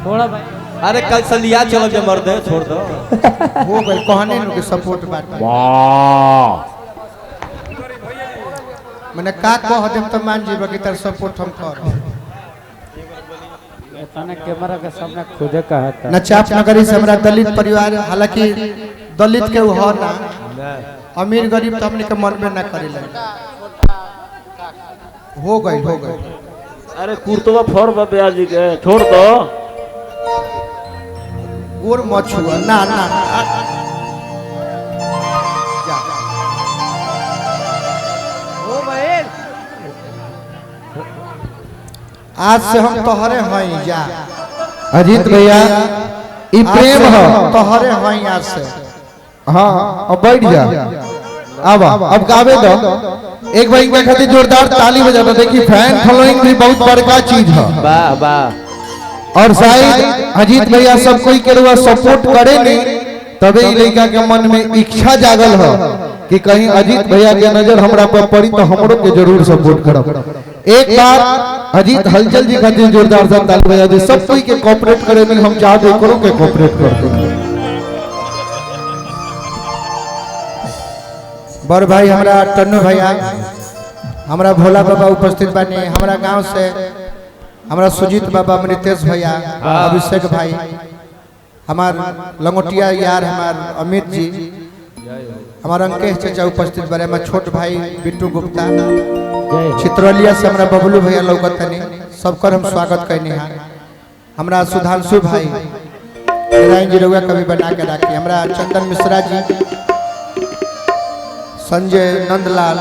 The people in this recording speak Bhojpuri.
थोड़ा भाई अरे कल सलिया चलो जे मर दे छोड़ दो हो गए कहने नु के सपोर्ट बात वाह मैंने का कह देम तो मान जीव की तरह सपोर्ट हम कर इतना कैमरा के सामने खुदे कहा था न चाप नगरी से हमरा दलित परिवार हालांकि दलित के हो ना अमीर गरीब तो हमने के मन में ना करेला हो गई अरे कुर्तवा फॉर ब्याज के छोड़ दो गोर मछुआ ना जा। ओ भाई आज से हम तोहरे हई जा अजीत भैया ई प्रेम है तोहरे हई आज से हाँ अब बैठ जा अब गावे दो एक भाई के खातिर जोरदार ताली बजाना देखी फैन फॉलोइंग भी बहुत बड़का चीज है वाह वाह और शायद अजीत भैया सब कोई के रुआ सपोर्ट करे नहीं तबे ई लड़का के मन में इच्छा जागल है कि कहीं अजीत भैया के नजर हमरा पर पड़ी तो हमरो के जरूर सपोर्ट करब। एक बार अजीत हलचल जी खातिर जोरदार सा ताली बजा दे सब कोई के कोऑपरेट करे नहीं हम चाहते करो के कोऑपरेट करते बड़ भाई हमरा टन्नू भैया हमरा भोला बाबा उपस्थित बानी हमरा गांव से हमरा सुजीत बाबा मृतेश भैया अभिषेक भाई हमार लंगोटिया यार हमार अमित जी हमार अंकेश चाचा उपस्थित बारे हमार छोट भाई बिट्टू गुप्ता चित्रलिया से हमरा बबलू भैया लौकतनी सबकर हम स्वागत करनी है हमरा सुधांशु भाई नारायण जी रउआ कभी बना के राखी हमरा चंदन मिश्रा जी संजय नंदलाल